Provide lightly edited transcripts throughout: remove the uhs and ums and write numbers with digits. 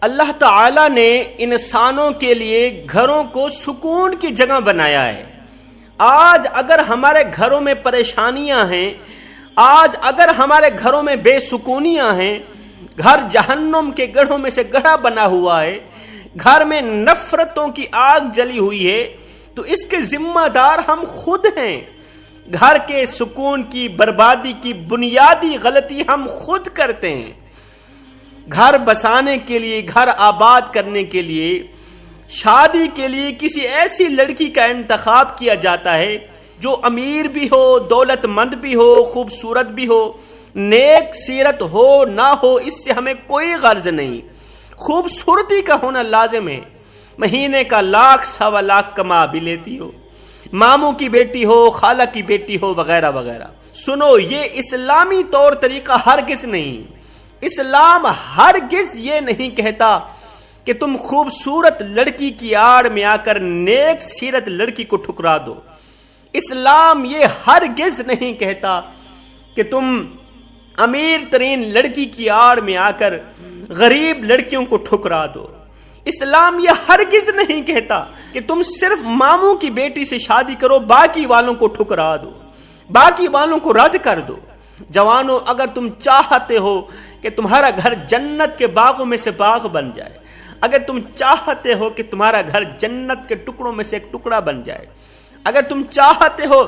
اللہ تعالیٰ نے انسانوں کے لیے گھروں کو سکون کی جگہ بنایا ہے۔ آج اگر ہمارے گھروں میں پریشانیاں ہیں، آج اگر ہمارے گھروں میں بے سکونیاں ہیں، گھر جہنم کے گڑھوں میں سے گڑھا بنا ہوا ہے، گھر میں نفرتوں کی آگ جلی ہوئی ہے، تو اس کے ذمہ دار ہم خود ہیں۔ گھر کے سکون کی بربادی کی بنیادی غلطی ہم خود کرتے ہیں۔ گھر بسانے کے لیے، گھر آباد کرنے کے لیے، شادی کے لیے کسی ایسی لڑکی کا انتخاب کیا جاتا ہے جو امیر بھی ہو، دولت مند بھی ہو، خوبصورت بھی ہو، نیک سیرت ہو نہ ہو، اس سے ہمیں کوئی غرض نہیں۔ خوبصورتی کا ہونا لازم ہے۔ مہینے کا 1,00,000 سوا لاکھ کما بھی لیتی ہو، ماموں کی بیٹی ہو، خالہ کی بیٹی ہو، وغیرہ وغیرہ۔ سنو، یہ اسلامی طور طریقہ ہرگز نہیں۔ اسلام ہرگز یہ نہیں کہتا کہ تم خوبصورت لڑکی کی آڑ میں آ کر نیک سیرت لڑکی کو ٹھکرا دو۔ اسلام یہ ہرگز نہیں کہتا کہ تم امیر ترین لڑکی کی آڑ میں آ کر غریب لڑکیوں کو ٹھکرا دو۔ اسلام یہ ہرگز نہیں کہتا کہ تم صرف ماموں کی بیٹی سے شادی کرو، باقی والوں کو ٹھکرا دو، باقی والوں کو رد کر دو۔ جوانوں، اگر تم چاہتے ہو کہ تمہارا گھر جنت کے باغوں میں سے باغ بن جائے، اگر تم چاہتے ہو کہ تمہارا گھر جنت کے ٹکڑوں میں سے ایک ٹکڑا بن جائے، اگر تم چاہتے ہو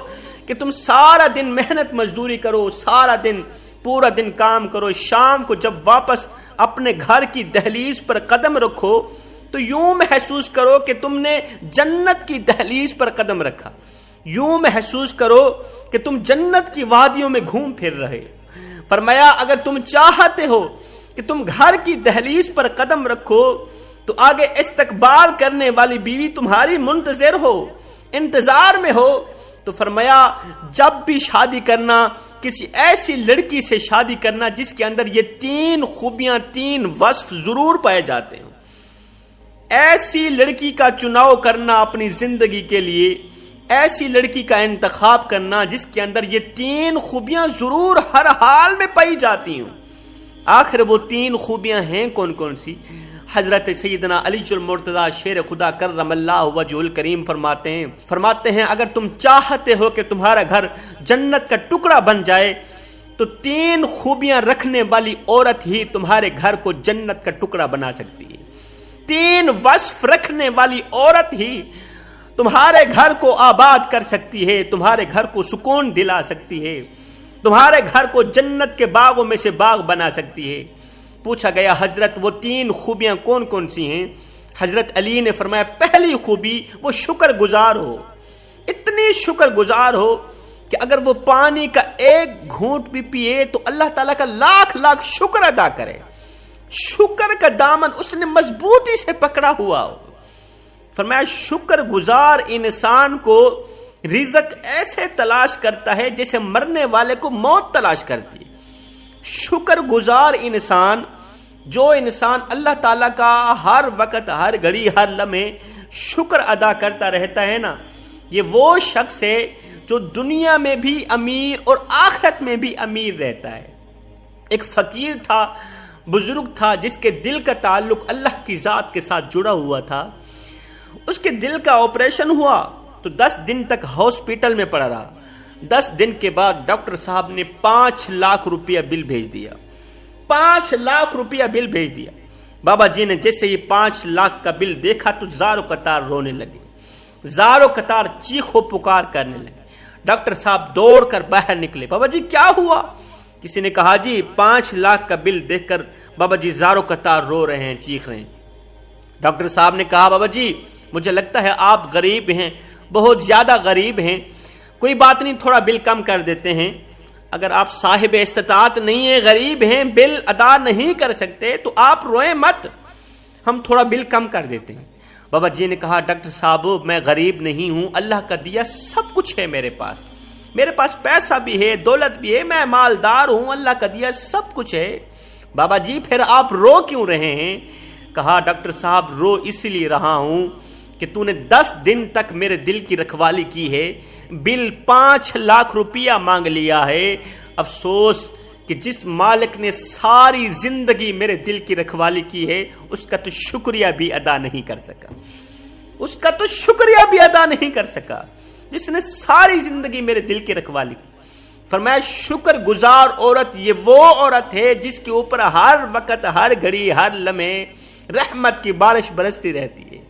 کہ تم سارا دن محنت مزدوری کرو، سارا دن پورا دن کام کرو، شام کو جب واپس اپنے گھر کی دہلیز پر قدم رکھو تو یوں محسوس کرو کہ تم نے جنت کی دہلیز پر قدم رکھا، یوں محسوس کرو کہ تم جنت کی وادیوں میں گھوم پھر رہے۔ فرمایا، اگر تم چاہتے ہو کہ تم گھر کی دہلیز پر قدم رکھو تو آگے استقبال کرنے والی بیوی تمہاری منتظر ہو، انتظار میں ہو، تو فرمایا جب بھی شادی کرنا، کسی ایسی لڑکی سے شادی کرنا جس کے اندر یہ 3 خوبیاں، 3 وصف ضرور پائے جاتے ہیں۔ ایسی لڑکی کا چناؤ کرنا اپنی زندگی کے لیے، ایسی لڑکی کا انتخاب کرنا جس کے اندر یہ 3 خوبیاں ضرور ہر حال میں پائی جاتی ہوں۔ آخر وہ 3 خوبیاں ہیں کون کون سی؟ حضرت سیدنا علی المرتضیٰ شیر خدا کرم اللہ وجہ الکریم فرماتے ہیں اگر تم چاہتے ہو کہ تمہارا گھر جنت کا ٹکڑا بن جائے تو 3 خوبیاں رکھنے والی عورت ہی تمہارے گھر کو جنت کا ٹکڑا بنا سکتی ہے۔ 3 وصف رکھنے والی عورت ہی تمہارے گھر کو آباد کر سکتی ہے، تمہارے گھر کو سکون دلا سکتی ہے، تمہارے گھر کو جنت کے باغوں میں سے باغ بنا سکتی ہے۔ پوچھا گیا حضرت وہ 3 خوبیاں کون کون سی ہیں؟ حضرت علی نے فرمایا پہلی خوبی وہ شکر گزار ہو، اتنی شکر گزار ہو کہ اگر وہ پانی کا 1 گھونٹ بھی پیے تو اللہ تعالیٰ کا لاکھ لاکھ شکر ادا کرے، شکر کا دامن اس نے مضبوطی سے پکڑا ہوا ہو۔ فرمایا شکر گزار انسان کو رزق ایسے تلاش کرتا ہے جیسے مرنے والے کو موت تلاش کرتی ہے۔ شکر گزار انسان، جو انسان اللہ تعالیٰ کا ہر وقت، ہر گھڑی، ہر لمحے شکر ادا کرتا رہتا ہے نا، یہ وہ شخص ہے جو دنیا میں بھی امیر اور آخرت میں بھی امیر رہتا ہے۔ ایک فقیر تھا، بزرگ تھا، جس کے دل کا تعلق اللہ کی ذات کے ساتھ جڑا ہوا تھا۔ اس کے دل کا آپریشن ہوا تو 10 دن تک ہاسپٹل میں پڑا رہا۔ 10 دن کے بعد ڈاکٹر صاحب نے 5 لاکھ روپیہ بل بھیج دیا، 5 لاکھ روپیہ بل بھیج دیا۔ بابا جی نے جیسے یہ 5 لاکھ کا بل دیکھا تو زاروں قطار رونے لگے، زاروں قطار چیخو پکار کرنے لگے۔ ڈاکٹر صاحب دوڑ کر باہر نکلے، بابا جی کیا ہوا؟ کسی نے کہا جی 5 لاکھ کا بل دیکھ کر بابا جی زاروں قطار رو رہے ہیں، چیخ رہے ہیں۔ ڈاکٹر صاحب نے کہا بابا جی مجھے لگتا ہے آپ غریب ہیں، بہت زیادہ غریب ہیں، کوئی بات نہیں، تھوڑا بل کم کر دیتے ہیں۔ اگر آپ صاحب استطاعت نہیں ہیں، غریب ہیں، بل ادا نہیں کر سکتے تو آپ روئیں مت، ہم تھوڑا بل کم کر دیتے ہیں۔ بابا جی نے کہا ڈاکٹر صاحب میں غریب نہیں ہوں، اللہ کا دیا سب کچھ ہے میرے پاس پیسہ بھی ہے، دولت بھی ہے، میں مالدار ہوں، اللہ کا دیا سب کچھ ہے۔ بابا جی پھر آپ رو کیوں رہے ہیں؟ کہا ڈاکٹر صاحب رو اس لیے رہا ہوں کہ تو نے 10 دن تک میرے دل کی رکھوالی کی ہے، بل 5 لاکھ روپیہ مانگ لیا ہے، افسوس کہ جس مالک نے ساری زندگی میرے دل کی رکھوالی کی ہے اس کا تو شکریہ بھی ادا نہیں کر سکا، اس کا تو شکریہ بھی ادا نہیں کر سکا جس نے ساری زندگی میرے دل کی رکھوالی کی۔ فرمایا شکر گزار عورت یہ وہ عورت ہے جس کے اوپر ہر وقت، ہر گھڑی، ہر لمحے رحمت کی بارش برستی رہتی ہے۔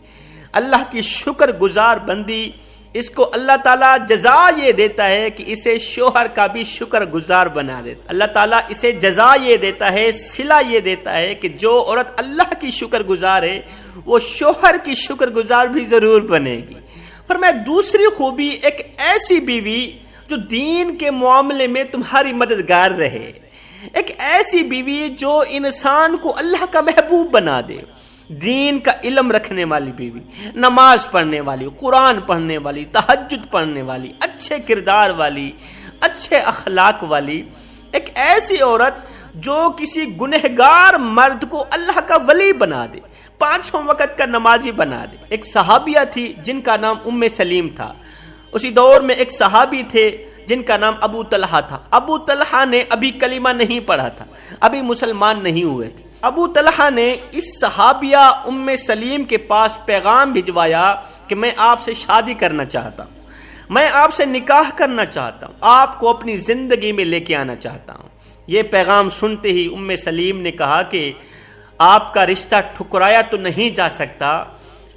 اللہ کی شکر گزار بندی، اس کو اللہ تعالیٰ جزا یہ دیتا ہے کہ اسے شوہر کا بھی شکر گزار بنا دیتا۔ اللہ تعالیٰ اسے جزا یہ دیتا ہے، صلہ یہ دیتا ہے کہ جو عورت اللہ کی شکر گزار ہے وہ شوہر کی شکر گزار بھی ضرور بنے گی۔ فرمایا دوسری خوبی، ایک ایسی بیوی جو دین کے معاملے میں تمہاری مددگار رہے، ایک ایسی بیوی جو انسان کو اللہ کا محبوب بنا دے، دین کا علم رکھنے والی بیوی، نماز پڑھنے والی، قرآن پڑھنے والی، تہجد پڑھنے والی، اچھے کردار والی، اچھے اخلاق والی، ایک ایسی عورت جو کسی گنہگار مرد کو اللہ کا ولی بنا دے، پانچوں وقت کا نمازی بنا دے۔ ایک صحابیہ تھی جن کا نام ام سلیم تھا، اسی دور میں ایک صحابی تھے جن کا نام ابو طلحہ تھا۔ ابو طلحہ نے ابھی کلمہ نہیں پڑھا تھا، ابھی مسلمان نہیں ہوئے تھے۔ ابو طلحہ نے اس صحابیہ ام سلیم کے پاس پیغام بھجوایا کہ میں آپ سے شادی کرنا چاہتا ہوں، میں آپ سے نکاح کرنا چاہتا ہوں، آپ کو اپنی زندگی میں لے کے آنا چاہتا ہوں۔ یہ پیغام سنتے ہی ام سلیم نے کہا کہ آپ کا رشتہ ٹھکرایا تو نہیں جا سکتا،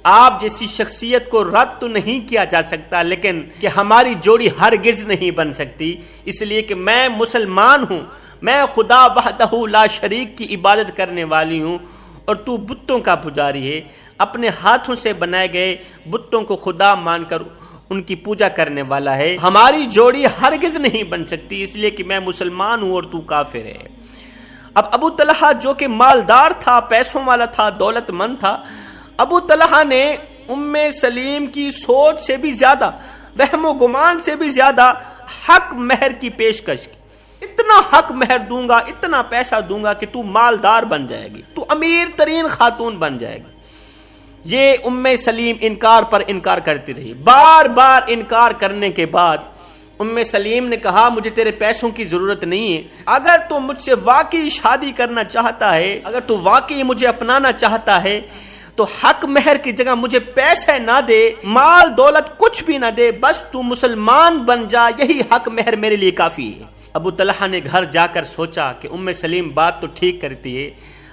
آپ جیسی شخصیت کو رد تو نہیں کیا جا سکتا، لیکن کہ ہماری جوڑی ہرگز نہیں بن سکتی، اس لیے کہ میں مسلمان ہوں، میں خدا وحدہ لا شریک کی عبادت کرنے والی ہوں اور تو بتوں کا پجاری ہے، اپنے ہاتھوں سے بنائے گئے بتوں کو خدا مان کر ان کی پوجا کرنے والا ہے، ہماری جوڑی ہرگز نہیں بن سکتی، اس لیے کہ میں مسلمان ہوں اور تو کافر ہے۔ اب ابو طلحہ جو کہ مالدار تھا، پیسوں والا تھا، دولت مند تھا، ابو طلحہ نے ام سلیم کی سوچ سے بھی زیادہ، وہم و گمان سے بھی زیادہ حق مہر کی پیشکش کی۔ اتنا حق مہر دوں گا، اتنا پیسہ دوں گا کہ تو مالدار بن جائے گی، تو امیر ترین خاتون بن جائے گی۔ یہ ام سلیم انکار پر انکار کرتی رہی، بار بار انکار کرنے کے بعد ام سلیم نے کہا مجھے تیرے پیسوں کی ضرورت نہیں ہے، اگر تو مجھ سے واقعی شادی کرنا چاہتا ہے، اگر تو واقعی مجھے اپنانا چاہتا ہے تو حق مہر کی جگہ مجھے پیسے نہ دے، مال دولت کچھ بھی نہ دے، بس تو مسلمان بن جا، یہی حق مہر میرے لیے کافی ہے۔ ابو طلحہ نے گھر جا کر سوچا کہ ام سلیم بات تو ٹھیک کرتی ہے،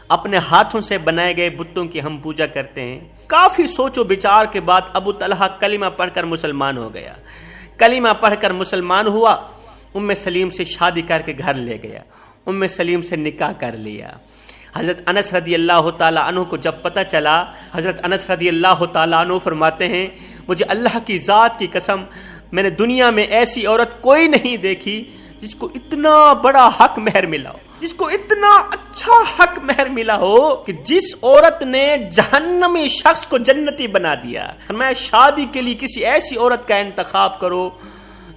اپنے ہاتھوں سے بنائے گئے بتوں کی ہم پوجا کرتے ہیں۔ کافی سوچ و بچار کے بعد ابو طلحہ کلمہ پڑھ کر مسلمان ہو گیا۔ کلمہ پڑھ کر مسلمان ہوا، ام سلیم سے شادی کر کے گھر لے گیا، ام سلیم سے نکاح کر لیا۔ حضرت انس رضی اللہ تعالیٰ عنہ کو جب پتہ چلا، حضرت انس رضی اللہ تعالیٰ عنہ فرماتے ہیں مجھے اللہ کی ذات کی قسم میں نے دنیا میں ایسی عورت کوئی نہیں دیکھی جس کو اتنا بڑا حق مہر ملا ہو، جس کو اتنا اچھا حق مہر ملا ہو کہ جس عورت نے جہنمی شخص کو جنتی بنا دیا۔ میں شادی کے لیے کسی ایسی عورت کا انتخاب کرو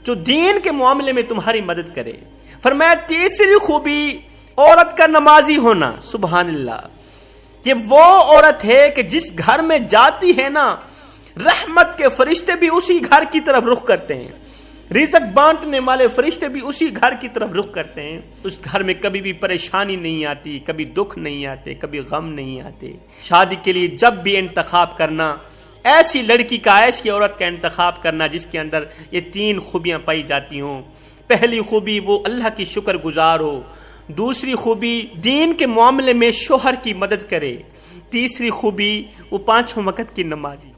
جو دین کے معاملے میں تمہاری مدد کرے۔ فرمایا تیسری خوبی عورت کا نمازی ہونا۔ سبحان اللہ، یہ وہ عورت ہے کہ جس گھر میں جاتی ہے نا، رحمت کے فرشتے بھی اسی گھر کی طرف رخ کرتے ہیں، رزق بانٹنے والے فرشتے بھی اسی گھر کی طرف رخ کرتے ہیں۔ اس گھر میں کبھی بھی پریشانی نہیں آتی، کبھی دکھ نہیں آتے، کبھی غم نہیں آتے۔ شادی کے لیے جب بھی انتخاب کرنا، ایسی لڑکی کا، ایسی عورت کا انتخاب کرنا جس کے اندر یہ تین خوبیاں پائی جاتی ہوں۔ پہلی خوبی وہ اللہ کی شکر گزار ہو، دوسری خوبی دین کے معاملے میں شوہر کی مدد کرے، تیسری خوبی وہ پانچوں وقت کی نمازی۔